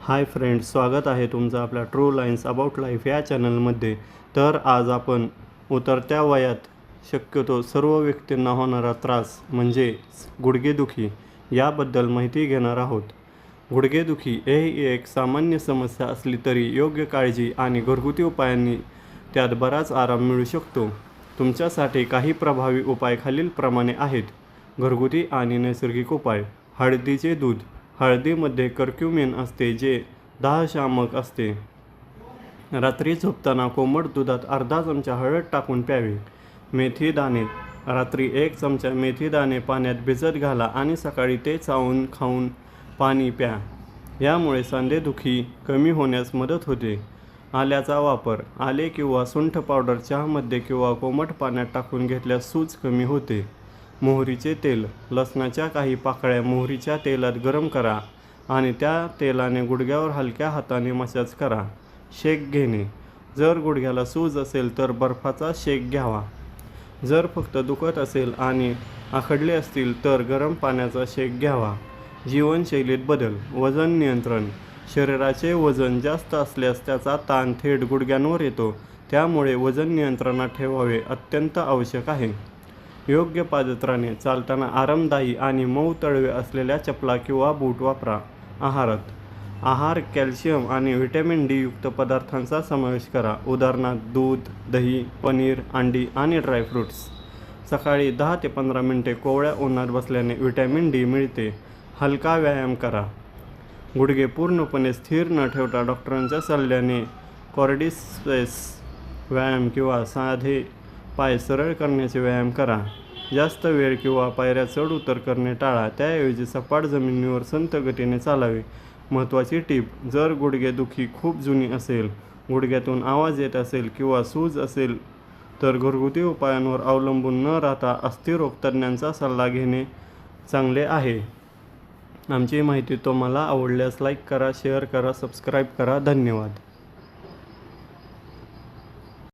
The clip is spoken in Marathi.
हाय फ्रेंड्स, स्वागत आहे तुमचं आपल्या ट्रू लाईन्स अबाउट लाईफ या चॅनलमध्ये। तर आज आपण उतरत्या वयात शक्यतो सर्व व्यक्तींना होणारा त्रास म्हणजे गुडघेदुखी याबद्दल माहिती घेणार आहोत। गुडघेदुखी ही एक सामान्य समस्या असली तरी योग्य काळजी आणि घरगुती उपायांनी त्यात बराच आराम मिळू शकतो। तुमच्यासाठी काही प्रभावी उपाय खालीलप्रमाणे आहेत। घरगुती आणि नैसर्गिक उपाय। हळदीचे दूध। हळदीमध्ये कर्क्युमिन असते जे दाहशामक असते। रात्री झोपताना कोमट दुधात अर्धा चमचा हळद टाकून प्यावे। मेथी दाणे। रात्री 1 चमचा मेथी दाणे पाण्यात भिजत घाला आणि सकाळी ते चावून खाऊन पाणी प्या। यामुळे सांधेदुखी कमी होण्यास मदत होते। आल्याचा वापर। आले किंवा सुंठ पावडर चहामध्ये किंवा कोमट पाण्यात टाकून घेतल्यास सूज कमी होते। मोहरीचे तेल। लसणाच्या काही पाकळ्या मोहरीच्या तेलात गरम करा आणि त्या तेलाने गुडघ्यावर हलक्या हाताने मसाज करा। शेक घेणे। जर गुडघ्याला सूज असेल तर बर्फाचा शेक घ्यावा। जर फक्त दुखत असेल आणि आखडले असतील तर गरम पाण्याचा शेक घ्यावा। जीवनशैलीत बदल। वजन नियंत्रण। शरीराचे वजन जास्त असल्यास त्याचा ताण थेट गुडघ्यांवर येतो, त्यामुळे वजन नियंत्रणात ठेवावे अत्यंत आवश्यक आहे। योग्य पादत्राणे। चालताना आरामदायी आणि मऊ तळवे असलेल्या चपला किंवा बूट वापरा। आहारात। आहार कॅल्शियम आणि व्हिटॅमिन डी युक्त पदार्थांचा समावेश करा, उदाहरणार्थ दूध, दही, पनीर, अंडी आणि ड्रायफ्रुट्स। सकाळी 10 ते 15 मिनिटे कोवळ्या उन्हात बसल्याने व्हिटॅमिन डी मिळते। हलका व्यायाम करा। गुडघे पूर्णपणे स्थिर न ठेवता डॉक्टरांच्या सल्ल्याने क्वाड्रिसेप्स व्यायाम किंवा साधे पाय सरळ करण्याचे व्यायाम करा। जास्त वेळ किंवा पायऱ्या चढ उतर करणे टाळा, त्याऐवजी सपाट जमिनीवर संथ गतीने चालावे। महत्त्वाची टीप: जर गुडघेदुखी खूप जुनी असेल, गुडघ्यातून आवाज येत असेल किंवा सूज असेल तर घरगुती उपायांवर अवलंबून न राहता अस्थिरोग तज्ज्ञांचा सल्ला घेणे चांगले आहे। आमची माहिती तुम्हाला आवडल्यास लाईक करा, शेअर करा, सबस्क्राईब करा। धन्यवाद।